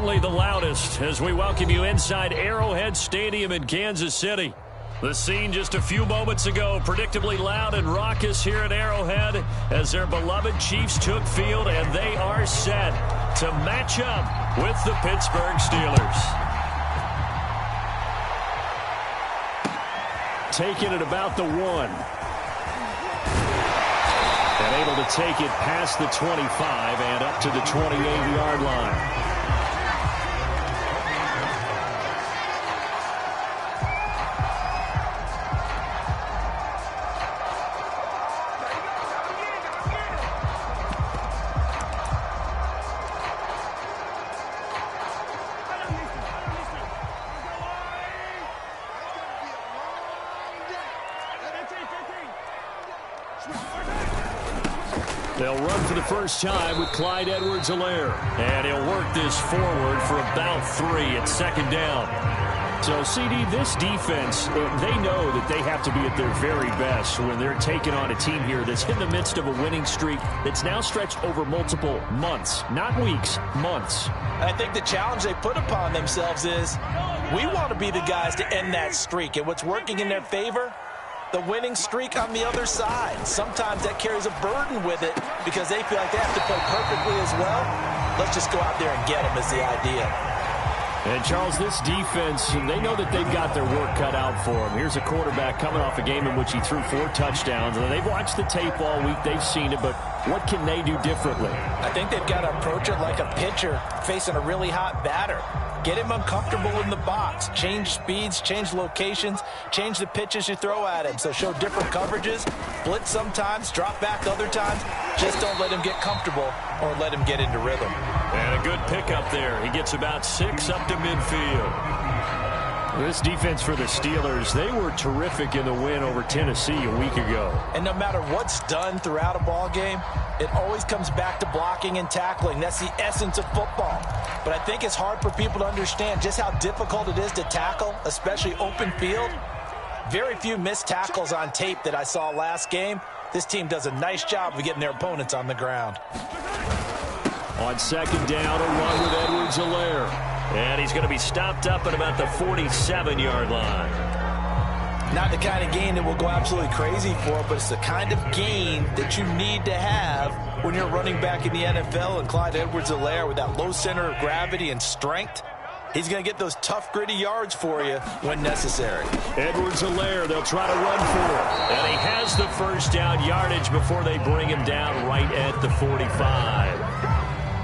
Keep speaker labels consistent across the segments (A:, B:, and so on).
A: certainly the loudest as we welcome you inside Arrowhead Stadium in Kansas City. The scene just a few moments ago, predictably loud and raucous here at Arrowhead as their beloved Chiefs took field, and they are set to match up with the Pittsburgh Steelers. Taking it about the 1. And able to take it past the 25 and up to the 28-yard line. They'll run for the first time with Clyde Edwards-Helaire. And he'll work this forward for about 3 at second down. So, CD, this defense, they know that they have to be at their very best when they're taking on a team here that's in the midst of a winning streak that's now stretched over multiple months. Not weeks, months.
B: I think the challenge they put upon themselves is we want to be the guys to end that streak. And what's working in their favor? The winning streak on the other side. Sometimes that carries a burden with it because they feel like they have to play perfectly as well. Let's just go out there and get them is the idea.
A: And, Charles, this defense, they know that they've got their work cut out for them. Here's a quarterback coming off a game in which he threw 4 touchdowns. And they've watched the tape all week. They've seen it, but what can they do differently?
B: I think they've got to approach it like a pitcher facing a really hot batter. Get him uncomfortable in the box. Change speeds, change locations, change the pitches you throw at him. So show different coverages, blitz sometimes, drop back other times. Just don't let him get comfortable or let him get into rhythm.
A: And a good pickup there. He gets about 6 up to midfield. This defense for the Steelers, they were terrific in the win over Tennessee a week ago.
B: And no matter what's done throughout a ball game, it always comes back to blocking and tackling. That's the essence of football. But I think it's hard for people to understand just how difficult it is to tackle, especially open field. Very few missed tackles on tape that I saw last game. This team does a nice job of getting their opponents on the ground.
A: On second down, a run with Edwards-Helaire. And he's going to be stopped up at about the 47-yard line.
B: Not the kind of gain that will go absolutely crazy for, but it's the kind of gain that you need to have when you're running back in the NFL. And Clyde Edwards-Helaire, with that low center of gravity and strength, he's going to get those tough, gritty yards for you when necessary.
A: Edwards-Helaire, they'll try to run for it. And he has the first down yardage before they bring him down right at the 45.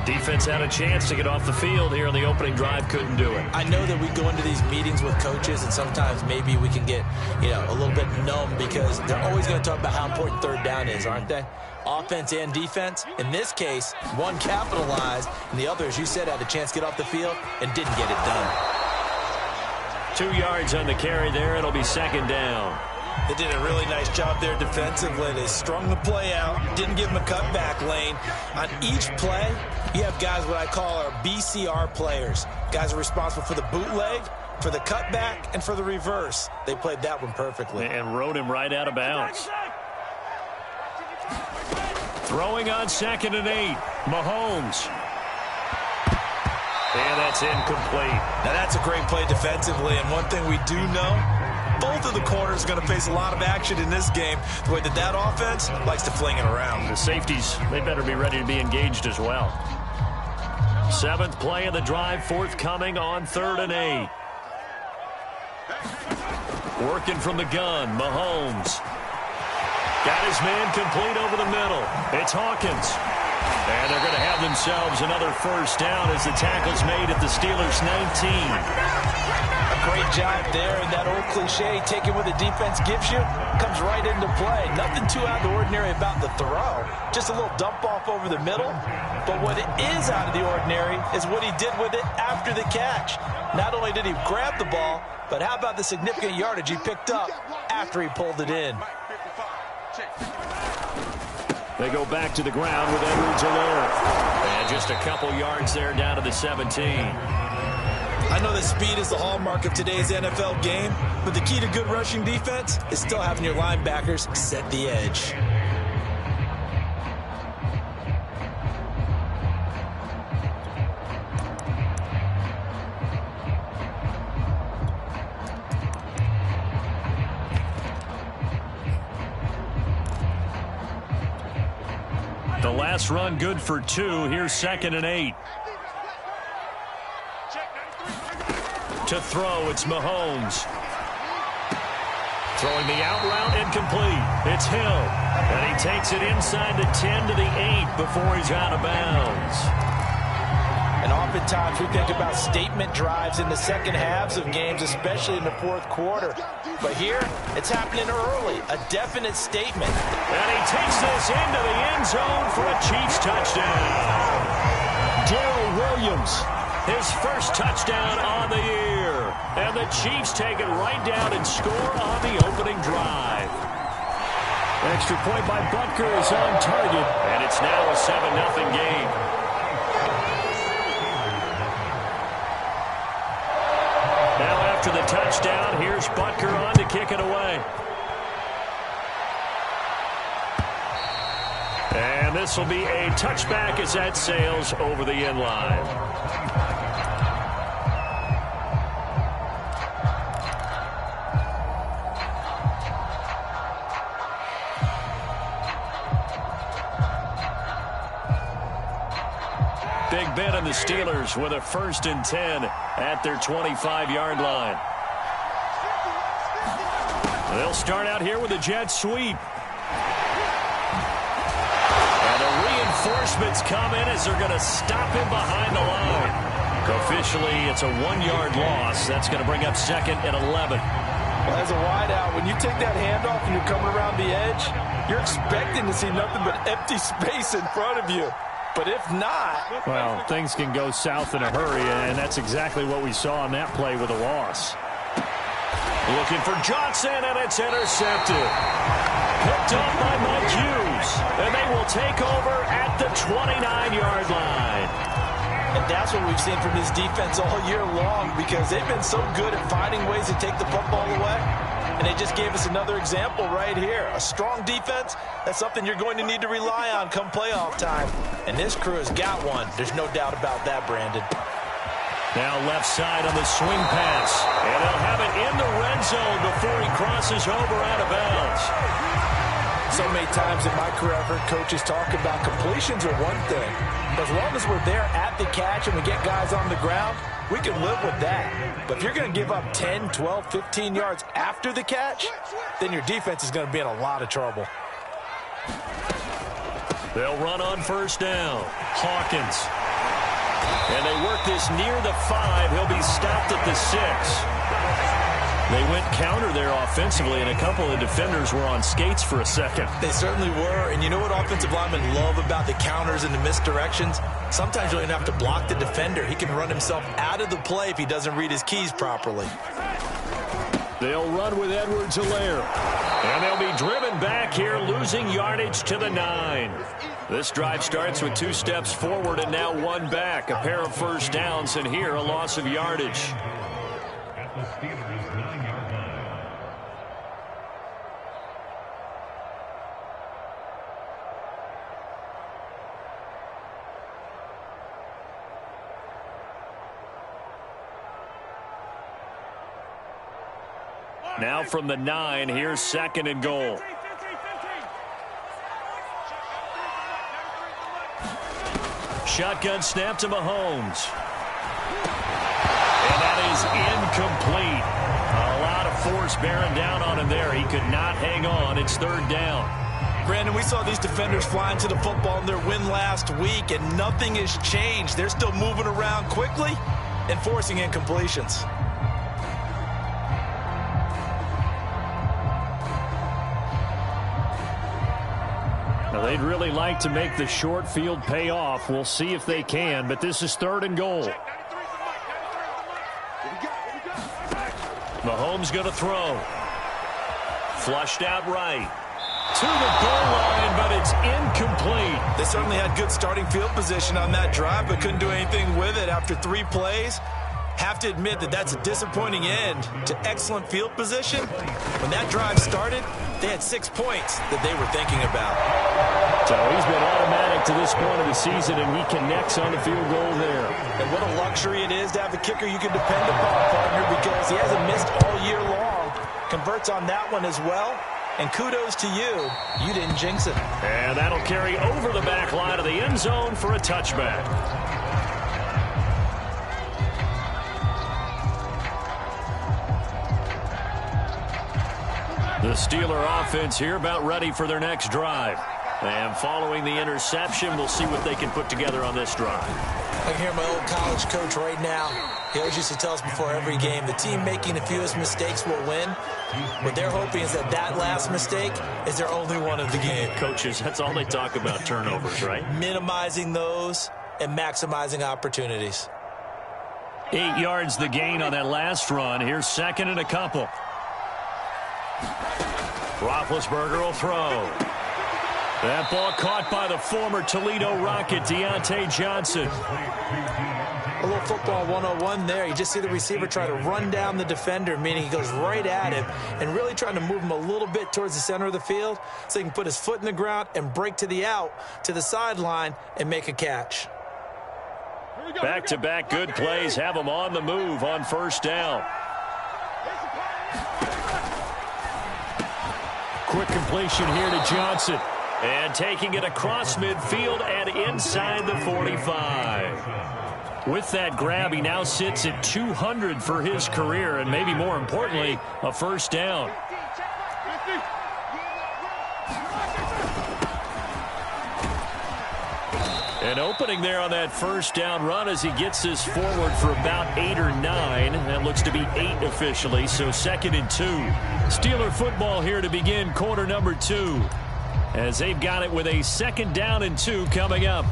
A: Defense had a chance to get off the field here in the opening drive, couldn't do it.
B: I know that we go into these meetings with coaches, and sometimes maybe we can get, a little bit numb because they're always going to talk about how important third down is, aren't they? Offense and defense. In this case, one capitalized, and the other, as you said, had a chance to get off the field and didn't get it done.
A: 2 yards on the carry there. It'll be second down.
B: They did a really nice job there defensively. They strung the play out, didn't give him a cutback lane. On each play, you have guys what I call our BCR players. Guys are responsible for the bootleg, for the cutback, and for the reverse. They played that one perfectly.
A: And rode him right out of bounds. Throwing on 2nd and 8. Mahomes. And that's incomplete.
B: Now that's a great play defensively, and one thing we do know, both of the corners are going to face a lot of action in this game. The way that offense likes to fling it around.
A: The safeties, they better be ready to be engaged as well. 7th play of the drive, forthcoming on 3rd and 8. Working from the gun, Mahomes. Got his man complete over the middle. It's Hawkins. And they're going to have themselves another first down as the tackle's made at the Steelers' 19.
B: Great job there, and that old cliche, taking what the defense gives you, comes right into play. Nothing too out of the ordinary about the throw. Just a little dump off over the middle. But what it is out of the ordinary is what he did with it after the catch. Not only did he grab the ball, but how about the significant yardage he picked up after he pulled it in.
A: They go back to the ground with Edwards-Helaire. And just a couple yards there down to the 17.
B: I know that speed is the hallmark of today's NFL game, but the key to good rushing defense is still having your linebackers set the edge.
A: last run good for 2. Here's 2nd and 8. To throw, it's Mahomes. Throwing the out route, incomplete. It's Hill. And he takes it inside the 10 to the 8 before he's out of bounds.
B: And oftentimes we think about statement drives in the second halves of games, especially in the fourth quarter. But here, it's happening early, a definite statement.
A: And he takes this into the end zone for a Chiefs touchdown. Darrell Williams, his first touchdown on the year. And the Chiefs take it right down and score on the opening drive. Extra point by Butker is on target. And it's now a 7-0 game. Now after the touchdown, here's Butker on to kick it away. And this will be a touchback as that sails over the end line. Big Ben and the Steelers with a 1st and 10 at their 25-yard line. They'll start out here with a jet sweep. And the reinforcements come in as they're going to stop him behind the line. Officially, it's a 1-yard loss. That's going to bring up 2nd and 11.
B: Well, as a wideout, when you take that handoff and you're coming around the edge, you're expecting to see nothing but empty space in front of you. But if not...
A: Well, things can go south in a hurry, and that's exactly what we saw on that play with a loss. Looking for Johnson, and it's intercepted. Picked up by Mike Hughes, and they will take over at the 29-yard line.
B: And that's what we've seen from this defense all year long, because they've been so good at finding ways to take the football away. And they just gave us another example right here. A strong defense, that's something you're going to need to rely on come playoff time. And this crew has got one. There's no doubt about that, Brandon.
A: Now left side on the swing pass. And they'll have it in the red zone before he crosses over out of bounds.
B: So many times in my career, I've heard coaches talk about completions are one thing. But as long as we're there at the catch and we get guys on the ground, we can live with that. But if you're going to give up 10, 12, 15 yards after the catch, then your defense is going to be in a lot of trouble.
A: They'll run on 1st down. Hawkins. And they work this near the 5. He'll be stopped at the 6. They went counter there offensively, and a couple of defenders were on skates for a second.
B: They certainly were, and you know what offensive linemen love about the counters and the misdirections? Sometimes you don't even have to block the defender. He can run himself out of the play if he doesn't read his keys properly.
A: They'll run with Edwards-Helaire. And they'll be driven back here, losing yardage to the 9. This drive starts with 2 steps forward and now 1 back. A pair of 1st downs, and here a loss of yardage. Now from the 9, here's 2nd and goal. Shotgun snap to Mahomes. And that is incomplete. A lot of force bearing down on him there. He could not hang on. It's 3rd down.
B: Brandon, we saw these defenders flying to the football in their win last week, and nothing has changed. They're still moving around quickly and forcing incompletions.
A: Now, they'd really like to make the short field pay off. We'll see if they can, but this is 3rd and goal. Mahomes going to throw. Flushed out right. To the goal line, but it's incomplete.
B: They certainly had good starting field position on that drive, but couldn't do anything with it after 3 plays. Have to admit that that's a disappointing end to excellent field position. When that drive started, they had 6 points that they were thinking about.
A: So he's been automatic to this point of the season, and he connects on the field goal there.
B: And what a luxury it is to have a kicker you can depend upon, partner, because he hasn't missed all year long. Converts on that one as well. And kudos to you. You didn't jinx it.
A: And that'll carry over the back line of the end zone for a touchback. The Steeler offense here about ready for their next drive. And following the interception, we'll see what they can put together on this drive.
B: I can hear my old college coach right now. He always used to tell us before every game, the team making the fewest mistakes will win. What they're hoping is that last mistake is their only one of the game.
A: Coaches, that's all they talk about, turnovers, right?
B: Minimizing those and maximizing opportunities.
A: 8 yards the gain on that last run. Here's second and a couple. Roethlisberger will throw. That ball caught by the former Toledo Rocket, Deontay Johnson.
B: A little football 101 there. You just see the receiver try to run down the defender, meaning he goes right at him and really trying to move him a little bit towards the center of the field so he can put his foot in the ground and break to the out, to the sideline, and make a catch.
A: Back-to-back good plays have him on the move on first down. Quick completion here to Johnson. And taking it across midfield and inside the 45. With that grab, he now sits at 200 for his career, and maybe more importantly, a first down. An opening there on that first down run as he gets this forward for about 8 or 9. That looks to be 8 officially, so 2nd and 2. Steeler football here to begin quarter number 2. As they've got it with a 2nd down and 2 coming up.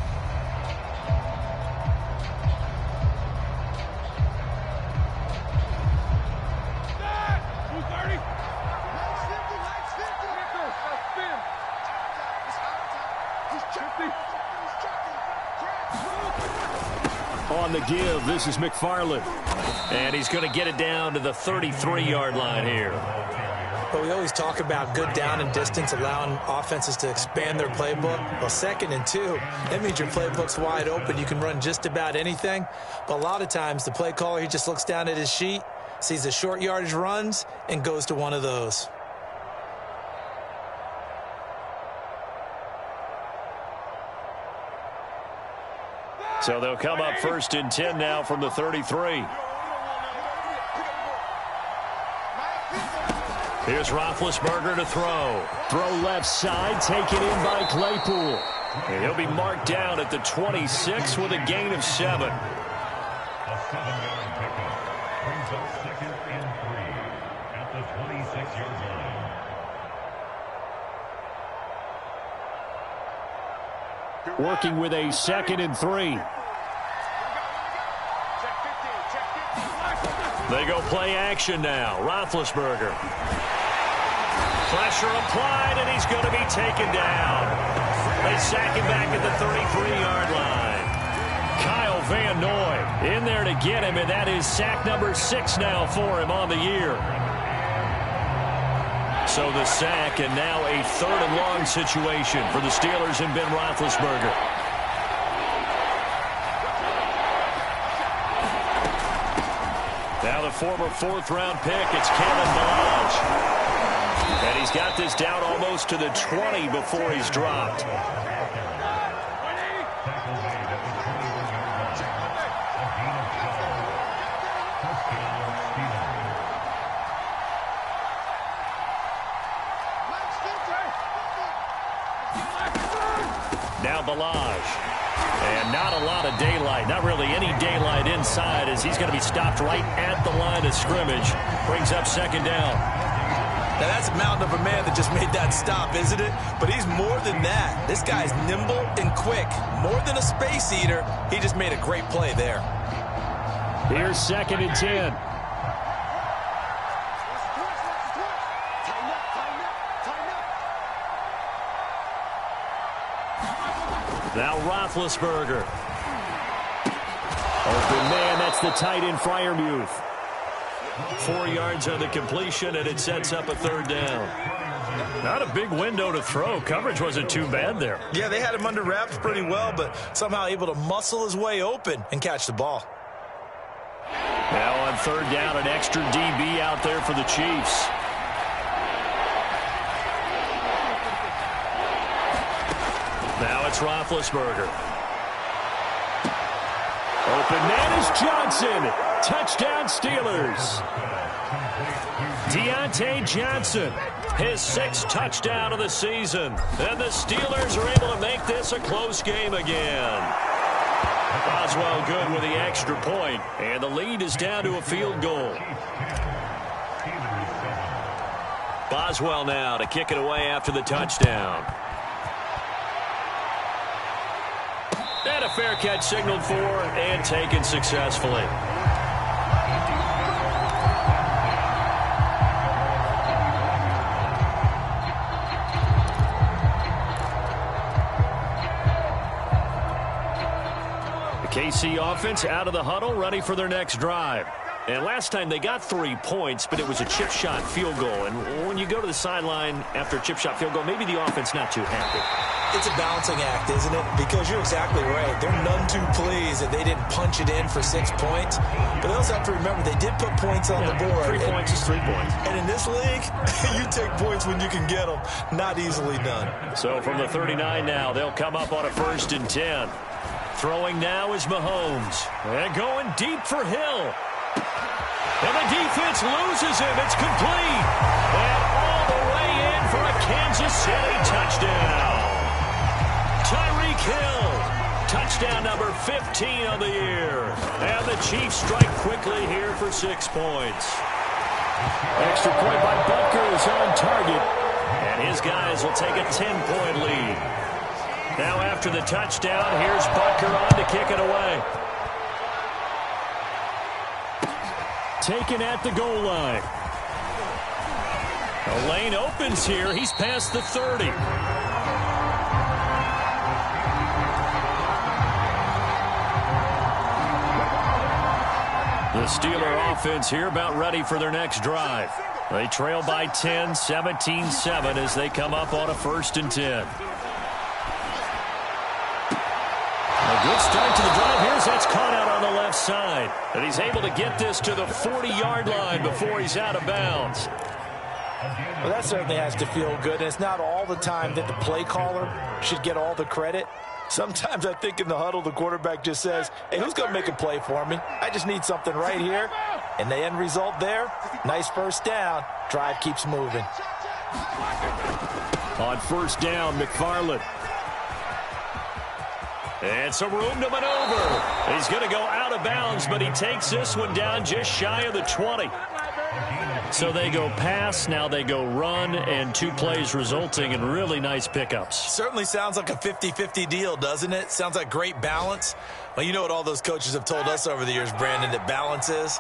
A: On the give, this is McFarland. And he's going to get it down to the 33-yard line here.
B: But we always talk about good down and distance, allowing offenses to expand their playbook. Well, 2nd and 2, that means your playbook's wide open. You can run just about anything. But a lot of times, the play caller, he just looks down at his sheet, sees the short yardage runs, and goes to one of those.
A: So they'll come up 1st and 10 now from the 33. Here's Roethlisberger to throw. Throw left side, taken in by Claypool. And he'll be marked down at the 26 with a gain of 7. Working with a 2nd and 3. They go play action now. Roethlisberger. Pressure applied, and he's going to be taken down. They sack him back at the 33-yard line. Kyle Van Noy in there to get him, and that is sack number 6 now for him on the year. So the sack, and now a 3rd and long situation for the Steelers and Ben Roethlisberger. Now the former 4th-round pick, it's Kalen Ballage. And he's got this down almost to the 20 before he's dropped. Now Ballage. And not a lot of daylight, not really any daylight inside as he's going to be stopped right at the line of scrimmage. Brings up 2nd down.
B: Now, that's a mountain of a man that just made that stop, isn't it? But he's more than that. This guy's nimble and quick. More than a space eater, he just made a great play there.
A: Here's 2nd and 10. Now Roethlisberger. Open man, that's the tight end Freiermuth. 4 yards on the completion, and it sets up a 3rd down. Not a big window to throw. Coverage wasn't too bad there.
B: Yeah, they had him under wraps pretty well, but somehow able to muscle his way open and catch the ball.
A: Now on 3rd down, an extra DB out there for the Chiefs. Now it's Roethlisberger. Open man is Johnson. Touchdown Steelers. Deontay Johnson, his 6th touchdown of the season. And the Steelers are able to make this a close game again. Boswell good with the extra point, and the lead is down to a field goal. Boswell now to kick it away after the touchdown. And a fair catch signaled for and taken successfully. The KC offense out of the huddle, ready for their next drive. And last time they got 3 points, but it was a chip shot field goal. And when you go to the sideline after a chip shot field goal, maybe the offense not too happy.
B: It's a balancing act, isn't it? Because you're exactly right. They're none too pleased that they didn't punch it in for 6 points. But they also have to remember they did put points on the board.
A: 3 points is 3 points.
B: And in this league, you take points when you can get them. Not easily done.
A: So from the 39 now, they'll come up on a 1st and 10. Throwing now is Mahomes. And going deep for Hill. And the defense loses him. It's complete. And all the way in for a Kansas City touchdown. Tyreek Hill. Touchdown number 15 of the year. And the Chiefs strike quickly here for 6 points. Extra point by Butker is on target. And his guys will take a 10-point lead. Now after the touchdown, here's Butker on to kick it away. Taken at the goal line. The lane opens here. He's past the 30. The Steeler offense here about ready for their next drive. They trail by 10, 17-7 as they come up on a 1st and 10. A good start to the drive here as that's caught out on the left side. And he's able to get this to the 40-yard line before he's out of bounds.
B: Well, that certainly has to feel good. And it's not all the time that the play caller should get all the credit. Sometimes I think in the huddle, the quarterback just says, hey, who's going to make a play for me? I just need something right here. And the end result there, nice 1st down. Drive keeps moving.
A: On 1st down, McFarland. And some room to maneuver. He's going to go out of bounds, but he takes this one down just shy of the 20. So they go pass, now they go run, and 2 plays resulting in really nice pickups.
B: Certainly sounds like a 50-50 deal, doesn't it? Sounds like great balance. Well, you know what all those coaches have told us over the years, Brandon, that balance is?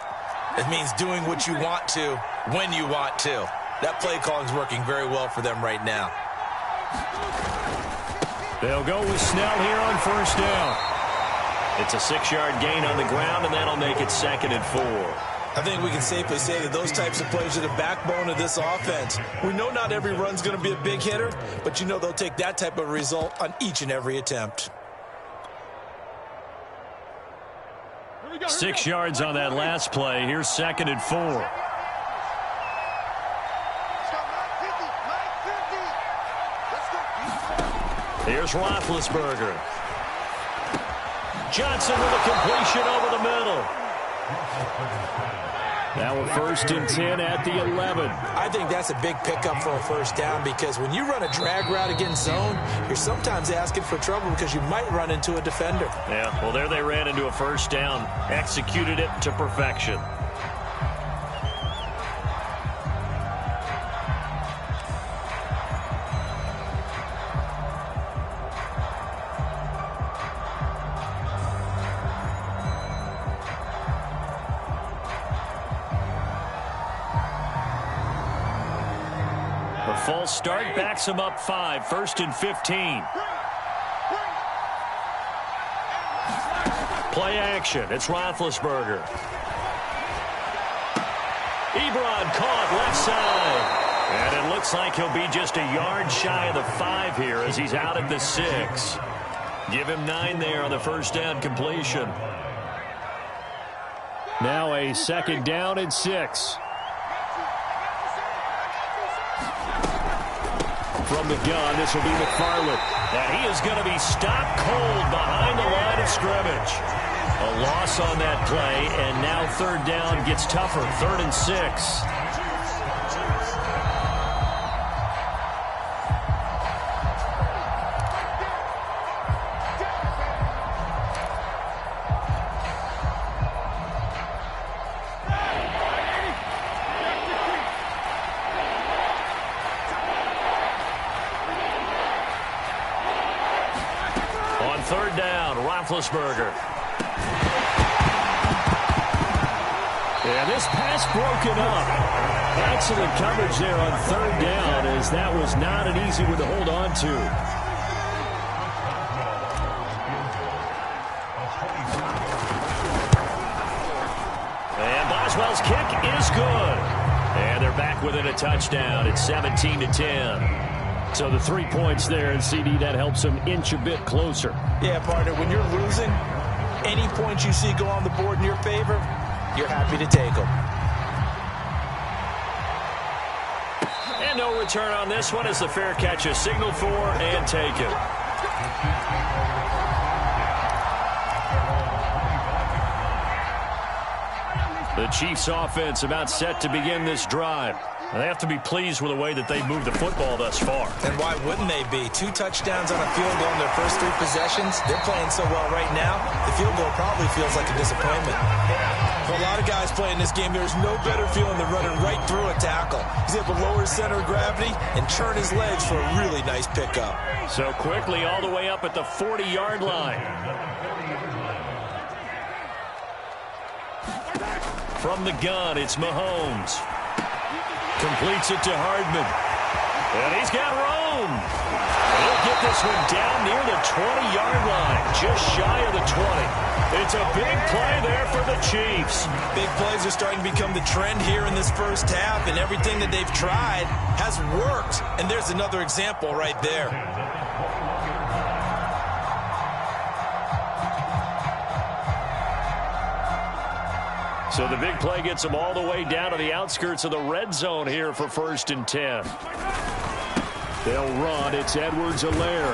B: It means doing what you want to when you want to. That play calling is working very well for them right now.
A: They'll go with Snell here on 1st down. It's a 6-yard gain on the ground, and that'll make it 2nd and 4.
B: I think we can safely say that those types of plays are the backbone of this offense. We know not every run's going to be a big hitter, but you know they'll take that type of result on each and every attempt.
A: 6 yards on that last play. Here's 2nd and 4. Here's Roethlisberger. Johnson with a completion over the middle. Now a 1st and 10 at the 11.
B: I think that's a big pickup for a 1st down because when you run a drag route against zone, you're sometimes asking for trouble because you might run into a defender.
A: Yeah, well, there they ran into a 1st down. Executed it to perfection. False start backs him up 5. 1st and 15. Play action. It's Roethlisberger. Ebron caught left side. And it looks like he'll be just a yard shy of the 5 here as he's out at the 6. Give him 9 there on the 1st down completion. Now a 2nd down and 6. From the gun, this will be McFarland. And he is going to be stopped cold behind the line of scrimmage. A loss on that play, and now third down gets tougher. 3rd and 6. Third down, Roethlisberger. And this pass broken up. Excellent coverage there on third down, as that was not an easy one to hold on to. And Boswell's kick is good. And they're back within a touchdown. It's 17-10. So the 3 points there, and CD, that helps them inch a bit closer.
B: Yeah, partner, when you're losing, any points you see go on the board in your favor, you're happy to take them.
A: And no return on this one as the fair catch is signaled for and taken. The Chiefs offense about set to begin this drive. And they have to be pleased with the way that they've moved the football thus far.
B: And why wouldn't they be? 2 touchdowns on a field goal in their first 3 possessions. They're playing so well right now, the field goal probably feels like a disappointment. For a lot of guys playing this game, there's no better feeling than running right through a tackle. He's able to lower his center of gravity and turn his legs for a really nice pickup.
A: So quickly all the way up at the 40-yard line. From the gun, it's Mahomes. Completes it to Hardman. And he's got room. He'll get this one down near the 20-yard line, just shy of the 20. It's a big play there for the Chiefs.
B: Big plays are starting to become the trend here in this first half, and everything that they've tried has worked. And there's another example right there.
A: So the big play gets them all the way down to the outskirts of the red zone here for 1st and 10. They'll run. It's Edwards-Helaire.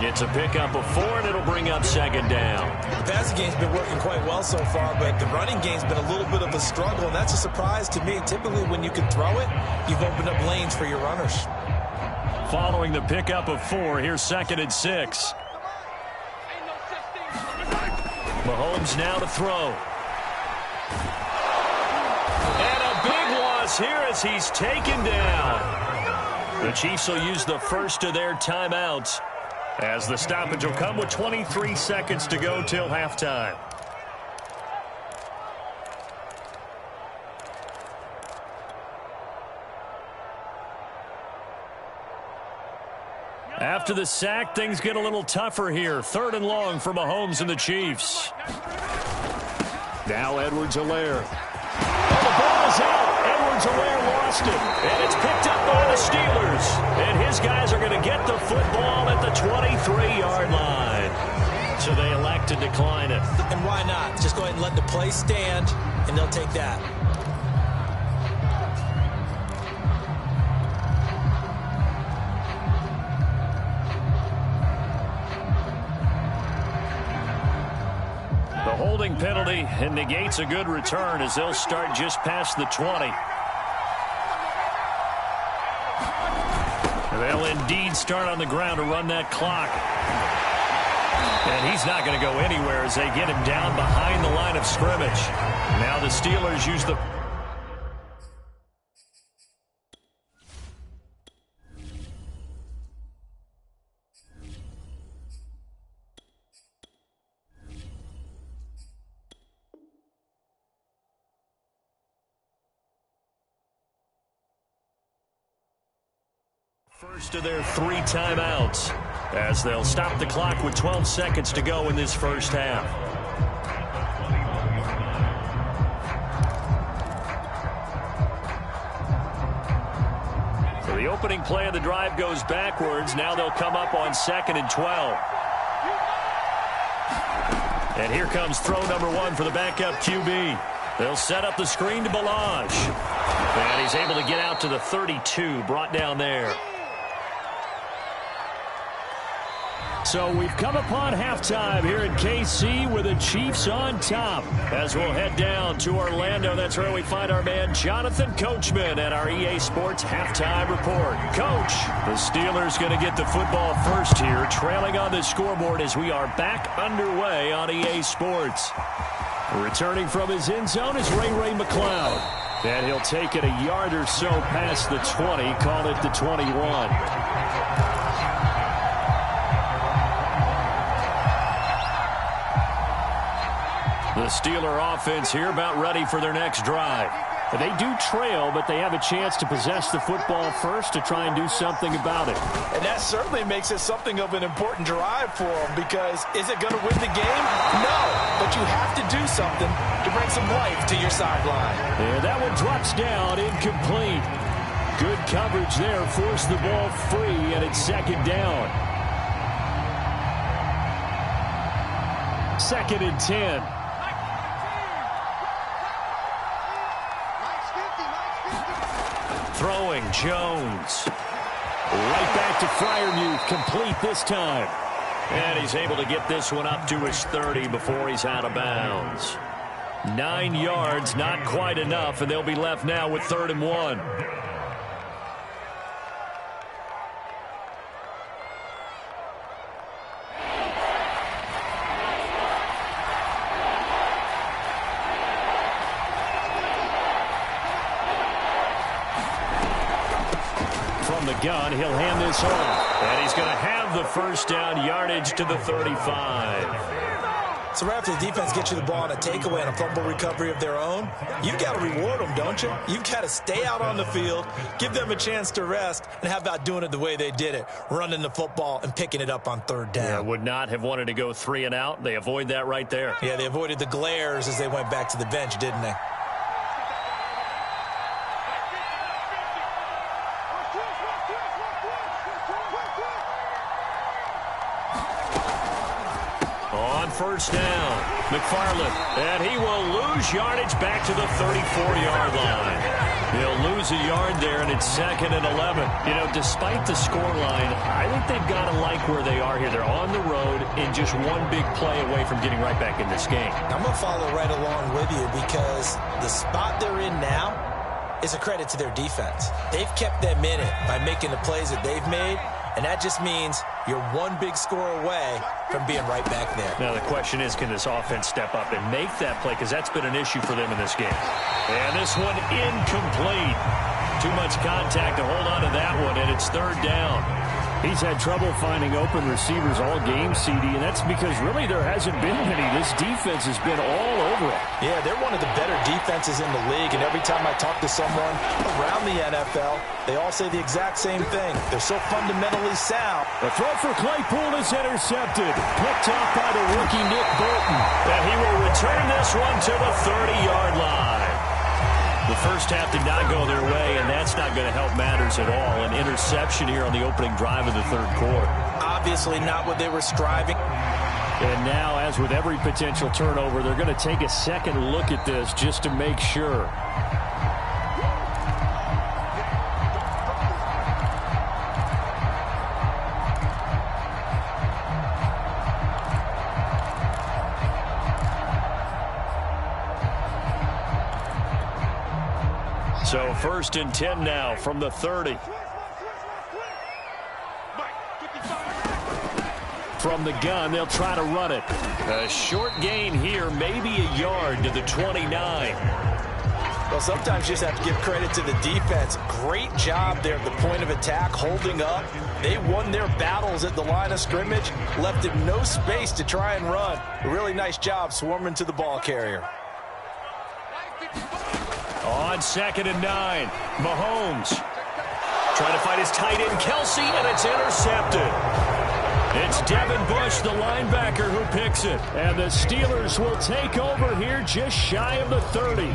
A: It's a pickup of 4, and it'll bring up 2nd down.
B: The passing game's been working quite well so far, but the running game's been a little bit of a struggle, and that's a surprise to me. Typically, when you can throw it, you've opened up lanes for your runners.
A: Following the pickup of 4, here's 2nd and 6. Mahomes now to throw. And a big loss here as he's taken down. The Chiefs will use the first of their timeouts, as the stoppage will come with 23 seconds to go till halftime. After the sack, things get a little tougher here. 3rd and long for Mahomes and the Chiefs. Now Edwards-Helaire. Oh, the ball is out. Edwards-Helaire lost it. And it's picked up by the Steelers. And his guys are going to get the football at the 23-yard line. So they elect to decline it.
B: And why not? Just go ahead and let the play stand, and they'll take that.
A: The holding penalty and negates a good return as they'll start just past the 20. They'll indeed start on the ground to run that clock. And he's not going to go anywhere as they get him down behind the line of scrimmage. Now the Steelers use the... First of their 3 timeouts as they'll stop the clock with 12 seconds to go in this first half. So the opening play of the drive goes backwards. Now they'll come up on 2nd and 12. And here comes throw number 1 for the backup QB. They'll set up the screen to Balaj. And he's able to get out to the 32, brought down there. So we've come upon halftime here in KC with the Chiefs on top. As we'll head down to Orlando, that's where we find our man Jonathan Coachman at our EA Sports Halftime Report. Coach, the Steelers going to get the football first here, trailing on the scoreboard as we are back underway on EA Sports. Returning from his end zone is Ray McCloud. And he'll take it a yard or so past the 20, call it the 21. The Steeler offense here about ready for their next drive. They do trail, but they have a chance to possess the football first to try and do something about it.
B: And that certainly makes it something of an important drive for them, because is it going to win the game? No, but you have to do something to bring some life to your sideline.
A: And that one drops down, incomplete. Good coverage there, forced the ball free, and it's second down. 2nd and 10. Throwing, Jones. Right back to Freiermuth, complete this time. And he's able to get this one up to his 30 before he's out of bounds. 9 yards, not quite enough, and they'll be left now with 3rd and 1. Gun, he'll hand this off, and he's going to have the first down, yardage to the 35.
B: So right after the defense gets you the ball on a takeaway and a fumble recovery of their own, you've got to reward them, don't you? You've got to stay out on the field, give them a chance to rest, and how about doing it the way they did it, running the football and picking it up on 3rd down.
A: Yeah, would not have wanted to go 3 and out. They avoid that right there.
B: Yeah, they avoided the glares as they went back to the bench, didn't they?
A: First down, McFarland, and he will lose yardage back to the 34-yard line. He'll lose a yard there, and it's 2nd and 11. You know, despite the scoreline, I think they've got to like where they are here. They're on the road and just one big play away from getting right back in this game.
B: I'm going to follow right along with you, because the spot they're in now is a credit to their defense. They've kept them in it by making the plays that they've made, and that just means you're one big score away from being right back there.
A: Now the question is, can this offense step up and make that play? Because that's been an issue for them in this game. And this one incomplete. Too much contact to hold on to that one, and it's 3rd down. He's had trouble finding open receivers all game, CD, and that's because really there hasn't been any. This defense has been all over it.
B: Yeah, they're one of the better defenses in the league, and every time I talk to someone around the NFL, they all say the exact same thing. They're so fundamentally sound.
A: The throw for Claypool is intercepted. Picked off by the rookie Nick Bolton. And he will return this one to the 30-yard line. The first half did not go their way, and that's not going to help matters at all. An interception here on the opening drive of the 3rd quarter.
B: Obviously not what they were striving.
A: And now, as with every potential turnover, they're going to take a second look at this just to make sure. So 1st and 10 now from the 30. From the gun, they'll try to run it. A short gain here, maybe a yard to the 29.
B: Well, sometimes you just have to give credit to the defense. Great job there at the point of attack, holding up. They won their battles at the line of scrimmage, left them no space to try and run. A really nice job swarming to the ball carrier.
A: On 2nd and 9, Mahomes trying to find his tight end, Kelsey, and it's intercepted. It's Devin Bush, the linebacker, who picks it. And the Steelers will take over here just shy of the 30.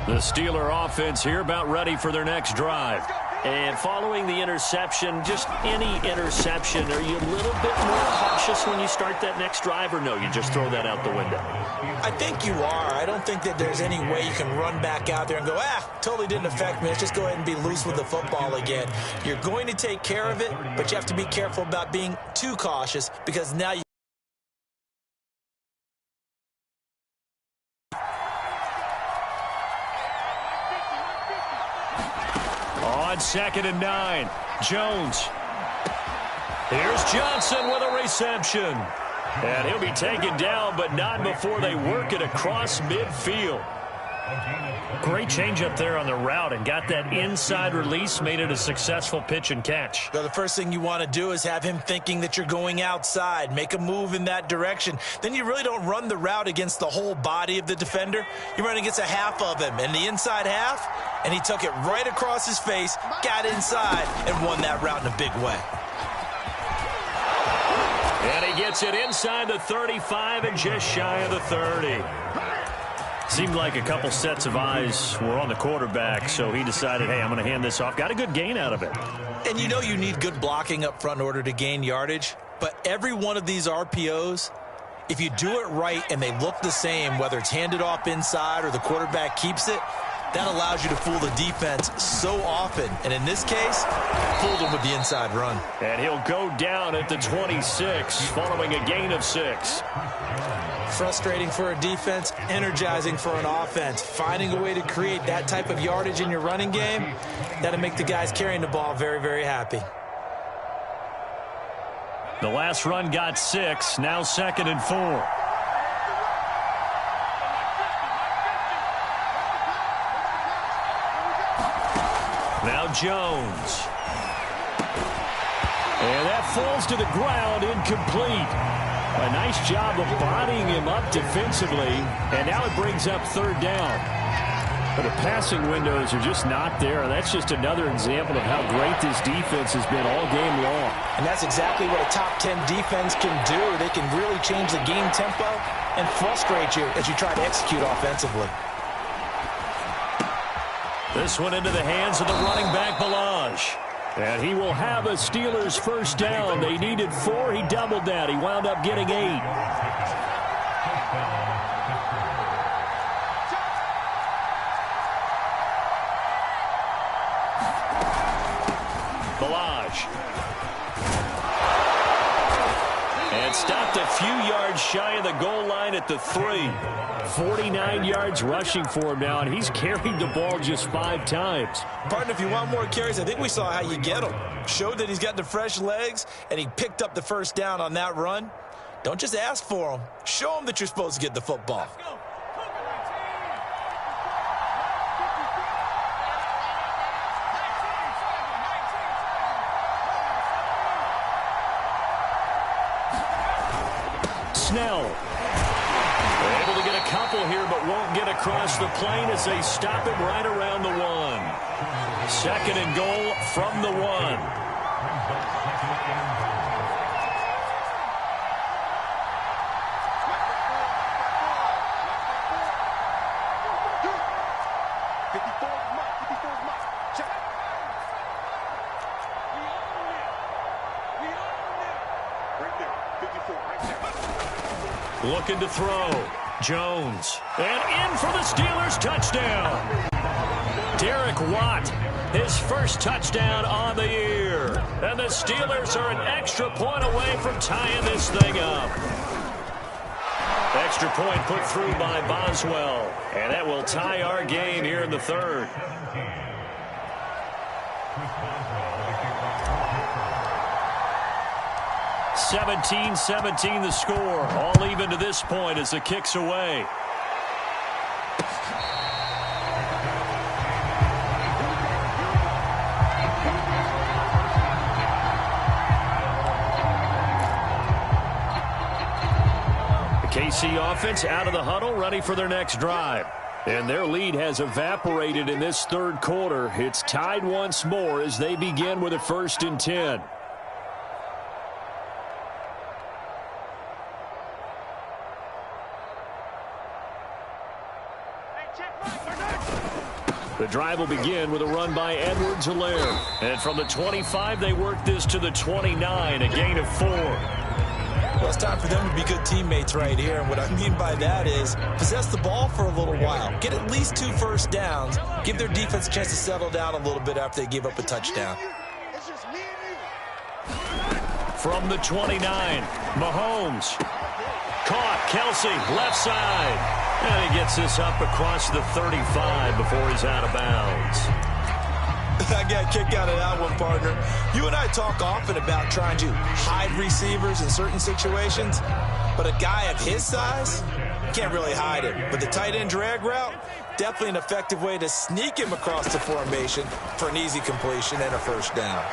A: The Steeler offense here about ready for their next drive. And following the interception, just any interception, are you a little bit more cautious when you start that next drive, or no, you just throw that out the window?
B: I think you are. I don't think that there's any way you can run back out there and go, totally didn't affect me. Let's just go ahead and be loose with the football again. You're going to take care of it, but you have to be careful about being too cautious because now you
A: on 2nd and 9, Jones. Here's Johnson with a reception. And he'll be taken down, but not before they work it across midfield. Great change up there on the route and got that inside release, made it a successful pitch and catch.
B: Well, the first thing you want to do is have him thinking that you're going outside, make a move in that direction. Then you really don't run the route against the whole body of the defender. You run against a half of him, and the inside half, and he took it right across his face, got inside, and won that route in a big way.
A: And he gets it inside the 35 and just shy of the 30. Seemed like a couple sets of eyes were on the quarterback, so he decided, hey, I'm going to hand this off. Got a good gain out of it.
B: And you know you need good blocking up front in order to gain yardage, but every one of these RPOs, if you do it right and they look the same, whether it's handed off inside or the quarterback keeps it, that allows you to fool the defense so often. And in this case, fooled him with the inside run.
A: And he'll go down at the 26 following a gain of 6.
B: Frustrating for a defense, energizing for an offense. Finding a way to create that type of yardage in your running game, that'll make the guys carrying the ball very, very happy.
A: The last run got 6, now 2nd and 4. Now Jones. And that falls to the ground, incomplete. A nice job of bodying him up defensively, and now it brings up 3rd down. But the passing windows are just not there. That's just another example of how great this defense has been all game long.
B: And that's exactly what a top 10 defense can do. They can really change the game tempo and frustrate you as you try to execute offensively.
A: This one into the hands of the running back, Balaj. And he will have a Steelers first down. They needed 4. He doubled that. He wound up getting 8. Balaj. And stopped a few yards shy of the goal line at the 3. 49 yards rushing for him now, and he's carried the ball just 5 times.
B: Partner, if you want more carries, I think we saw how you get him. Showed that he's got the fresh legs, and he picked up the first down on that run. Don't just ask for him. Show him that you're supposed to get the football.
A: Snell. Able to get a couple here, but won't get across the plane as they stop him right around the 1. 2nd and goal from the 1. Looking to throw. Jones. And in for the Steelers touchdown. Derek Watt, his first touchdown on the year. And the Steelers are an extra point away from tying this thing up. Extra point put through by Boswell. And that will tie our game here in the 3rd. (17-17) the score. All even to this point as the kick's away. The KC offense out of the huddle, ready for their next drive. And their lead has evaporated in this 3rd quarter. It's tied once more as they begin with a 1st and 10. The drive will begin with a run by Edwards-Helaire. And from the 25, they work this to the 29, a gain of 4.
B: Well, it's time for them to be good teammates right here. And what I mean by that is possess the ball for a little while. Get at least 2 first downs. Give their defense a chance to settle down a little bit after they give up a touchdown.
A: From the 29, Mahomes. Caught, Kelsey, left side. And he gets this up across the 35 before he's out of bounds.
B: I got a kick out of that one, partner. You and I talk often about trying to hide receivers in certain situations, but a guy of his size can't really hide him. But the tight end drag route, definitely an effective way to sneak him across the formation for an easy completion and a first down.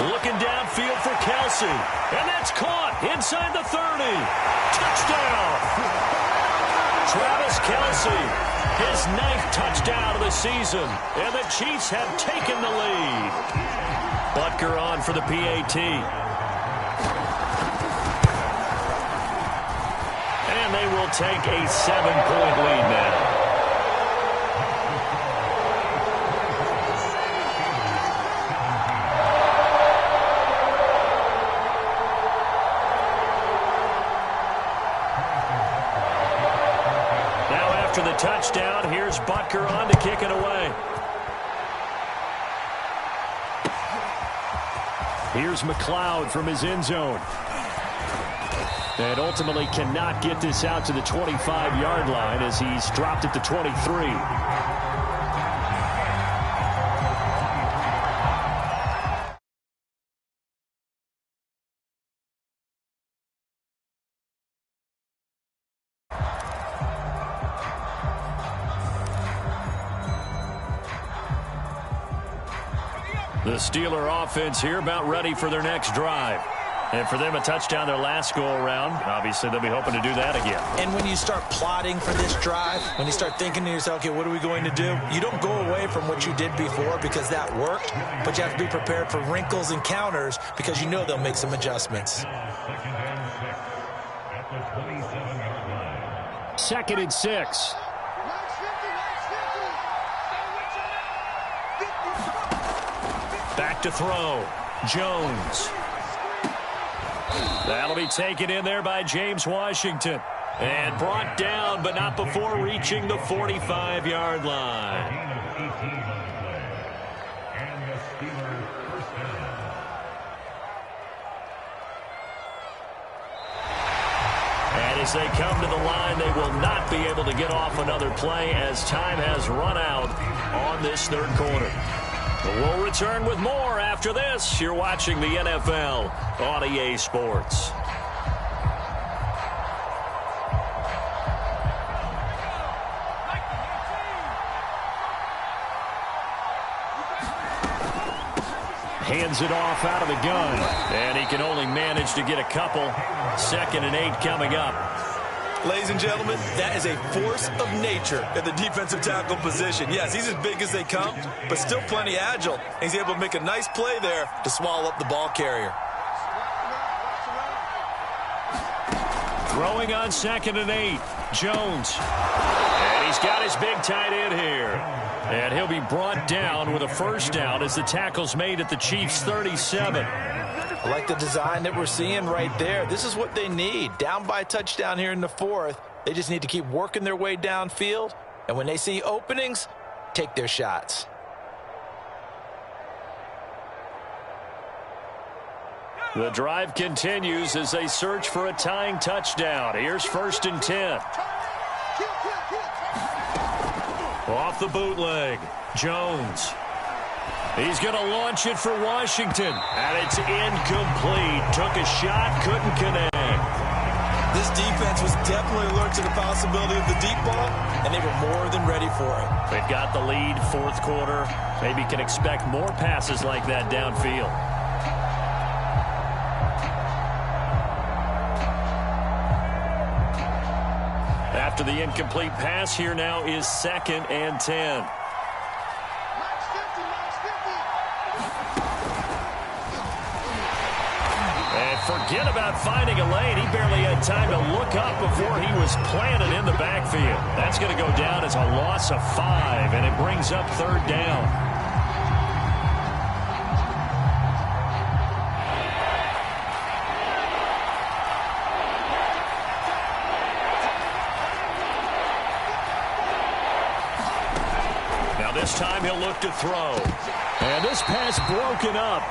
A: Looking downfield for Kelsey, and that's caught inside the 30. Touchdown! Travis Kelsey, his 9th touchdown of the season, and the Chiefs have taken the lead. Butker on for the PAT. And they will take a 7-point lead now. The touchdown. Here's Butker on to kick it away. Here's McLeod from his end zone. And ultimately cannot get this out to the 25-yard line as he's dropped at the 23. The Steeler offense here about ready for their next drive. And for them, a touchdown their last go-around. Obviously, they'll be hoping to do that again.
B: And when you start plotting for this drive, when you start thinking to yourself, okay, what are we going to do? You don't go away from what you did before because that worked, but you have to be prepared for wrinkles and counters because you know they'll make some adjustments.
A: 2nd and 6. Back to throw. Jones. That'll be taken in there by James Washington. And brought down, but not before reaching the 45-yard line. And as they come to the line, they will not be able to get off another play as time has run out on this 3rd quarter. We'll return with more after this. You're watching the NFL on EA Sports. Hands it off out of the gun. And he can only manage to get a couple. 2nd and 8 coming up.
B: Ladies and gentlemen, that is a force of nature at the defensive tackle position. Yes, he's as big as they come, but still plenty agile. He's able to make a nice play there to swallow up the ball carrier.
A: Throwing on 2nd and 8, Jones. And he's got his big tight end here. And he'll be brought down with a first down as the tackle's made at the Chiefs' 37.
B: I like the design that we're seeing right there. This is what they need. Down by a touchdown here in the 4th. They just need to keep working their way downfield. And when they see openings, take their shots.
A: The drive continues as they search for a tying touchdown. Here's 1st and 10. Off the bootleg, Jones. He's going to launch it for Washington. And it's incomplete. Took a shot, couldn't connect.
B: This defense was definitely alert to the possibility of the deep ball, and they were more than ready for it.
A: They've got the lead, 4th quarter. Maybe can expect more passes like that downfield. After the incomplete pass, here now is 2nd and 10. And Forget about finding a lane. He barely had time to look up before he was planted in the backfield. That's going to go down as a loss of 5, and it brings up 3rd down. This time he'll look to throw. And this pass broken up.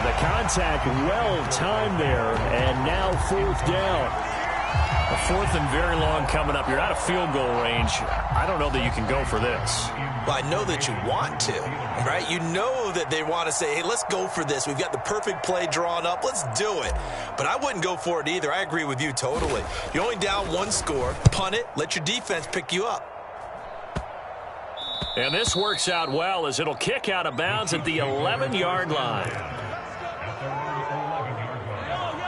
A: The contact well timed there, and now 4th down. A 4th and very long coming up. You're out of field goal range. I don't know that you can go for this.
B: Well, I know that you want to, right? You know that they want to say, hey, let's go for this. We've got the perfect play drawn up. Let's do it. But I wouldn't go for it either. I agree with you totally. You're only down 1 score. Punt it. Let your defense pick you up.
A: And this works out well as it'll kick out of bounds at the 11-yard line.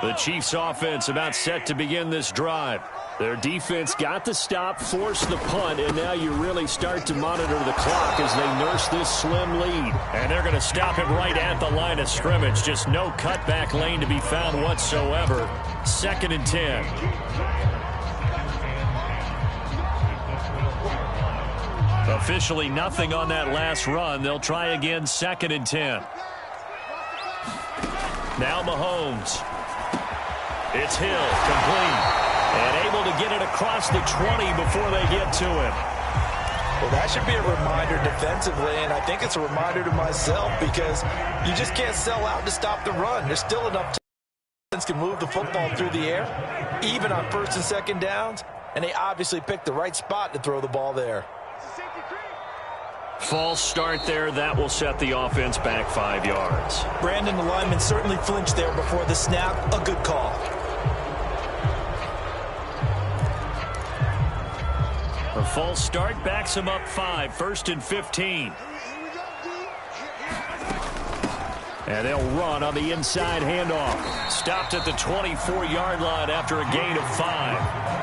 A: The Chiefs offense about set to begin this drive. Their defense got the stop, forced the punt, and now you really start to monitor the clock as they nurse this slim lead. And they're going to stop it right at the line of scrimmage. Just no cutback lane to be found whatsoever. 2nd and 10. Officially nothing on that last run. They'll try again, 2nd and 10. Now Mahomes. It's Hill, complete. And able to get it across the 20 before they get to it.
B: Well, that should be a reminder defensively, and I think it's a reminder to myself because you just can't sell out to stop the run. There's still enough time can move the football through the air, even on 1st and 2nd downs, and they obviously picked the right spot to throw the ball there.
A: False start there. That will set the offense back 5 yards.
B: Brandon, the lineman certainly flinched there before the snap. A good call.
A: A false start backs him up 5. 1st and 15. And they'll run on the inside handoff. Stopped at the 24-yard line after a gain of 5.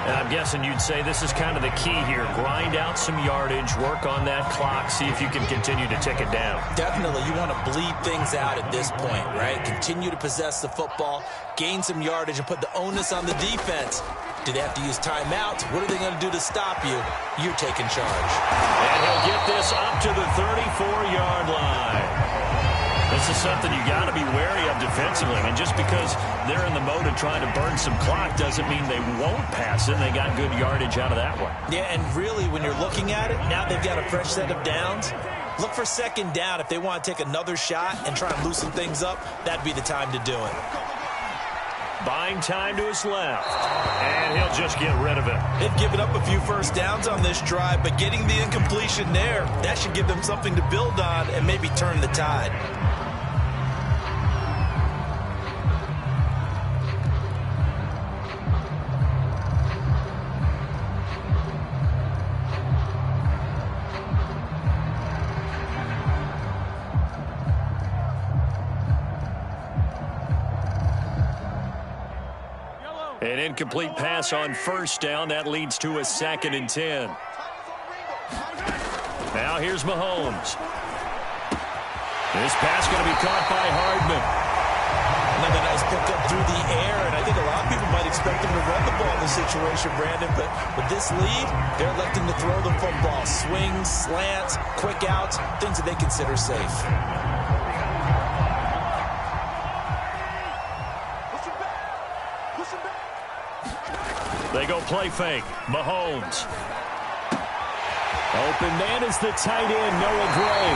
A: And I'm guessing you'd say this is kind of the key here. Grind out some yardage, work on that clock, see if you can continue to tick it down.
B: Definitely. You want to bleed things out at this point, right? Continue to possess the football, gain some yardage, and put the onus on the defense. Do they have to use timeouts? What are they going to do to stop you? You're taking charge.
A: And he'll get this up to the 34-yard line. This is something you got to be wary of defensively. And just because they're in the mode of trying to burn some clock doesn't mean they won't pass it. They got good yardage out of that one.
B: Yeah, and really, when you're looking at it, now they've got a fresh set of downs. Look for 2nd down. If they want to take another shot and try and loosen things up, that'd be the time to do it.
A: Buying time to his left. And he'll just get rid of it.
B: They've given up a few 1st downs on this drive, but getting the incompletion there, that should give them something to build on and maybe turn the tide.
A: An incomplete pass on 1st down. That leads to a 2nd and 10. Now here's Mahomes. This pass going to be caught by Hardman.
B: Another nice pickup through the air, and I think a lot of people might expect him to run the ball in this situation, Brandon, but with this lead, they're electing to throw the football. Swings, slants, quick outs, things that they consider safe.
A: They go play fake. Mahomes. Open man is the tight end, Noah Gray.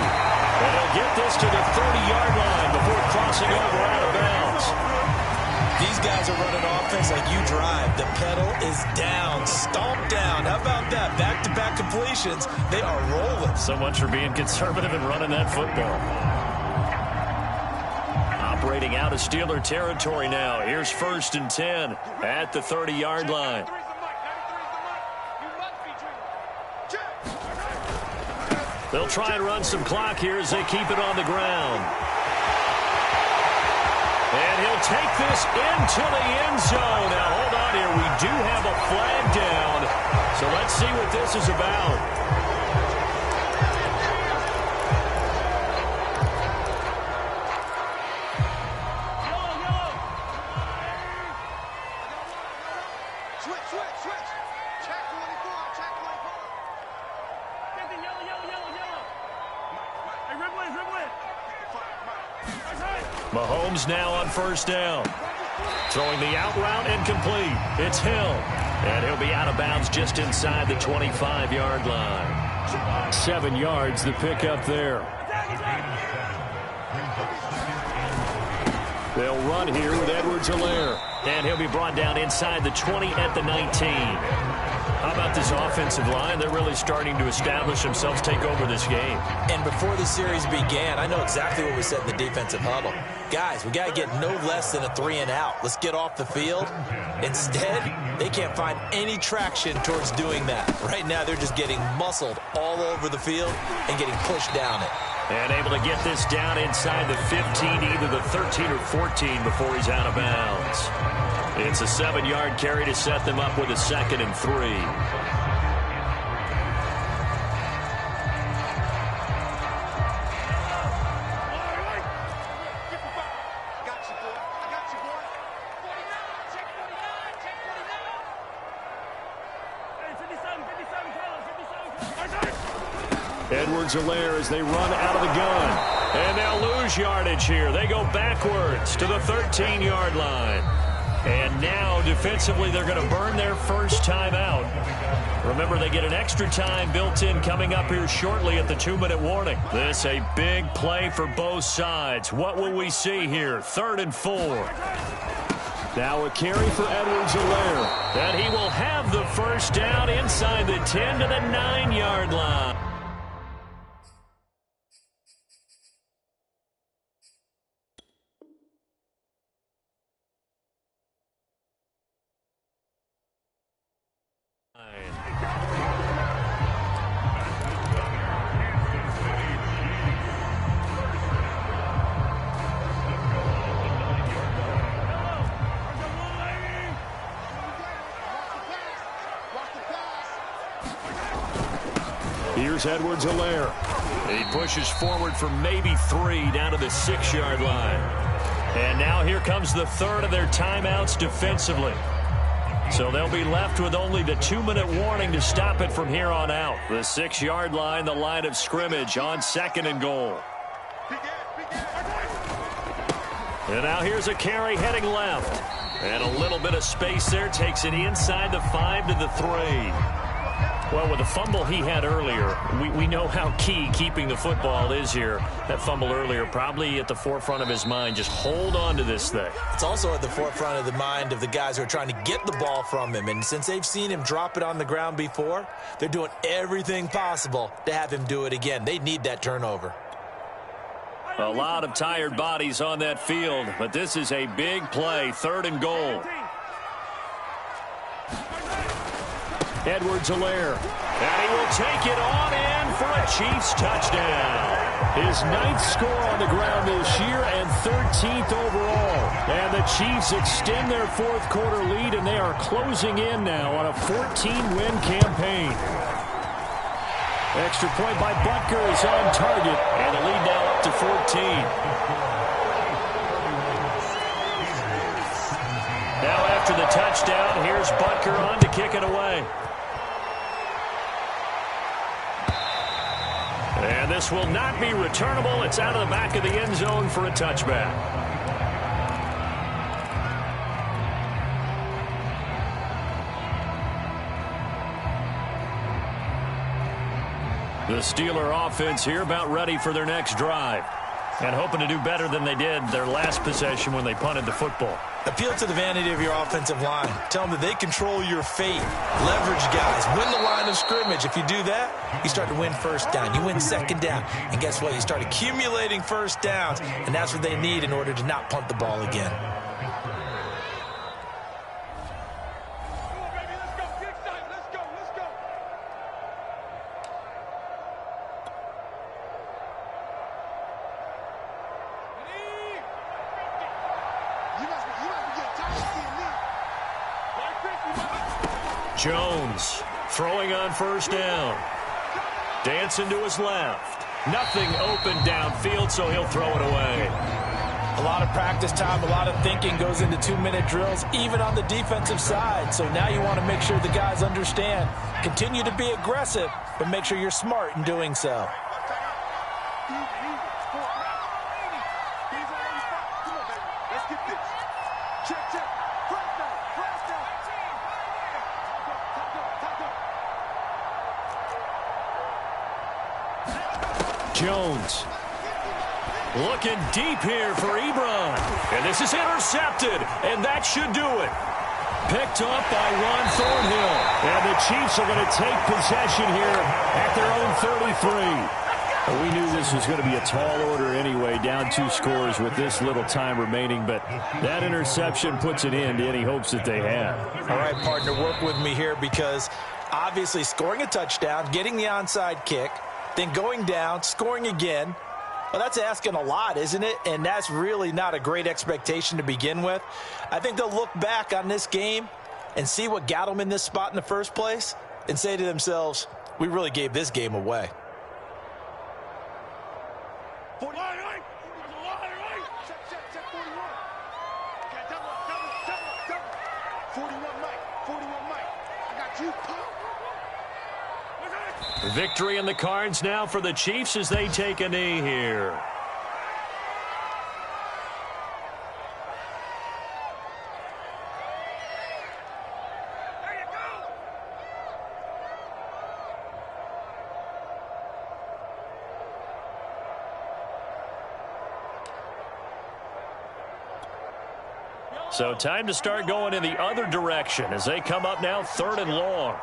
A: And he'll get this to the 30-yard line before crossing over out of bounds.
B: These guys are running offense like you drive. The pedal is down, stomped down. How about that? Back-to-back completions. They are rolling.
A: So much for being conservative and running that football. Operating out of Steeler territory now. Here's 1st and 10 at the 30-yard line. They'll try and run some clock here as they keep it on the ground. And he'll take this into the end zone. Now, hold on here. We do have a flag down. So let's see what this is about.
C: Switch. Check 24. Check 24. Yellow. Hey, dribble it.
A: Mahomes now on first down. Throwing the out route incomplete. It's Hill. And he'll be out of bounds just inside the 25-yard line. 7 yards the pickup there. They'll run here with Edwards-Helaire. And he'll be brought down inside the 20 at the 19. How about this offensive line? They're really starting to establish themselves, take over this game.
B: And before the series began, I know exactly what we said in the defensive huddle. Guys, we got to get no less than a 3-and-out. Let's get off the field. Instead, they can't find any traction towards doing that. Right now, they're just getting muscled all over the field and getting pushed down it.
A: And able to get this down inside the 15, either the 13 or 14 before he's out of bounds. It's a 7-yard carry to set them up with a 2nd and 3. Edwards-Helaire as they run out of the gun. And they'll lose yardage here. They go backwards to the 13-yard line. And now, defensively, they're going to burn their first time out. Remember, they get an extra time built in coming up here shortly at the 2-minute warning. This a big play for both sides. What will we see here? 3rd and 4. Now a carry for Edwards-Helaire. And he will have the first down inside the 10 to the 9-yard line. Here's Edwards-Helaire. He pushes forward for maybe 3 down to the 6-yard line. And now here comes the 3rd of their timeouts defensively. So they'll be left with only the 2-minute warning to stop it from here on out. The 6-yard line, the line of scrimmage on 2nd and goal. And now here's a carry heading left. And a little bit of space there takes it inside the 5 to the 3. Well, with the fumble he had earlier, we know how key keeping the football is here. That fumble earlier probably at the forefront of his mind. Just hold on to this thing.
B: It's also at the forefront of the mind of the guys who are trying to get the ball from him. And since they've seen him drop it on the ground before, they're doing everything possible to have him do it again. They need that turnover.
A: A lot of tired bodies on that field, but this is a big play. 3rd and goal. Edwards-Helaire. And he will take it on in for a Chiefs touchdown. His 9th score on the ground this year and 13th overall. And the Chiefs extend their 4th quarter lead, and they are closing in now on a 14-win campaign. Extra point by Butker is on target, and the lead now up to 14. Now after the touchdown, here's Butker on to kick it away. And this will not be returnable. It's out of the back of the end zone for a touchback. The Steeler offense here about ready for their next drive. And hoping to do better than they did their last possession when they punted the football.
B: Appeal to the vanity of your offensive line. Tell them that they control your fate. Leverage guys. Win the line of scrimmage. If you do that, you start to win first down. You win 2nd down. And guess what? You start accumulating first downs. And that's what they need in order to not punt the ball again.
A: Jones throwing on first down. Dancing to his left. Nothing open downfield, so he'll throw it away.
B: A lot of practice time, a lot of thinking goes into 2-minute drills, even on the defensive side. So now you want to make sure the guys understand. Continue to be aggressive, but make sure you're smart in doing so.
A: Jones looking deep here for Ebron. And this is intercepted, and that should do it. Picked up by Ron Thornhill. And the Chiefs are going to take possession here at their own 33. We knew this was going to be a tall order anyway, down 2 scores with this little time remaining, but that interception puts an end to any hopes that they had.
B: All right, partner, work with me here because obviously scoring a touchdown, getting the onside kick, then going down, scoring again. Well, that's asking a lot, isn't it? And that's really not a great expectation to begin with. I think they'll look back on this game and see what got them in this spot in the first place and say to themselves, we really gave this game away.
C: 41. I got you, Pop.
A: Victory in the cards now for the Chiefs as they take a knee here. So time to start going in the other direction as they come up now 3rd and long.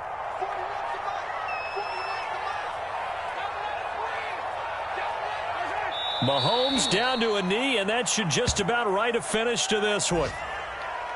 A: Mahomes down to a knee, and that should just about write a finish to this one.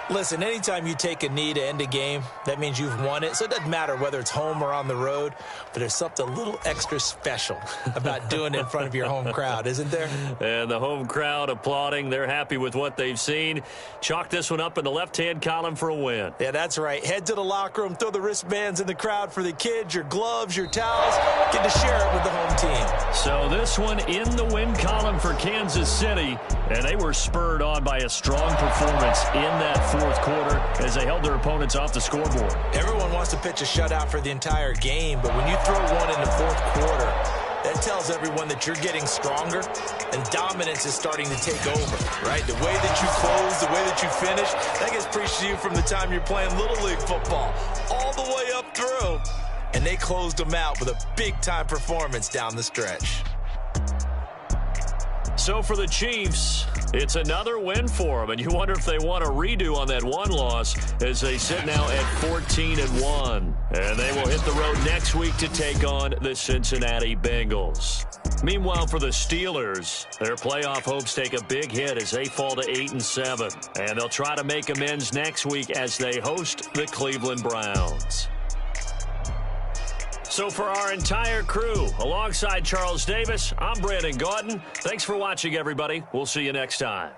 B: Listen, anytime you take a knee to end a game, that means you've won it. So it doesn't matter whether it's home or on the road, but there's something a little extra special about doing it in front of your home crowd, isn't there?
A: And the home crowd applauding. They're happy with what they've seen. Chalk this one up in the left-hand column for a win.
B: Yeah, that's right. Head to the locker room, throw the wristbands in the crowd for the kids, your gloves, your towels. Get to share it with the home team.
A: So this one in the win column for Kansas City, and they were spurred on by a strong performance in that fourth quarter as they held their opponents off the scoreboard.
B: Everyone wants to pitch a shutout for the entire game, but when you throw one in the fourth quarter, that tells everyone that you're getting stronger and dominance is starting to take over, right? The way that you close, the way that you finish, that gets preached to you from the time you're playing Little League football all the way up through. And they closed them out with a big-time performance down the stretch.
A: So for the Chiefs, it's another win for them, and you wonder if they want a redo on that one loss as they sit now at 14-1. And they will hit the road next week to take on the Cincinnati Bengals. Meanwhile, for the Steelers, their playoff hopes take a big hit as they fall to 8-7. And they'll try to make amends next week as they host the Cleveland Browns. So for our entire crew, alongside Charles Davis, I'm Brandon Gautin. Thanks for watching, everybody. We'll see you next time.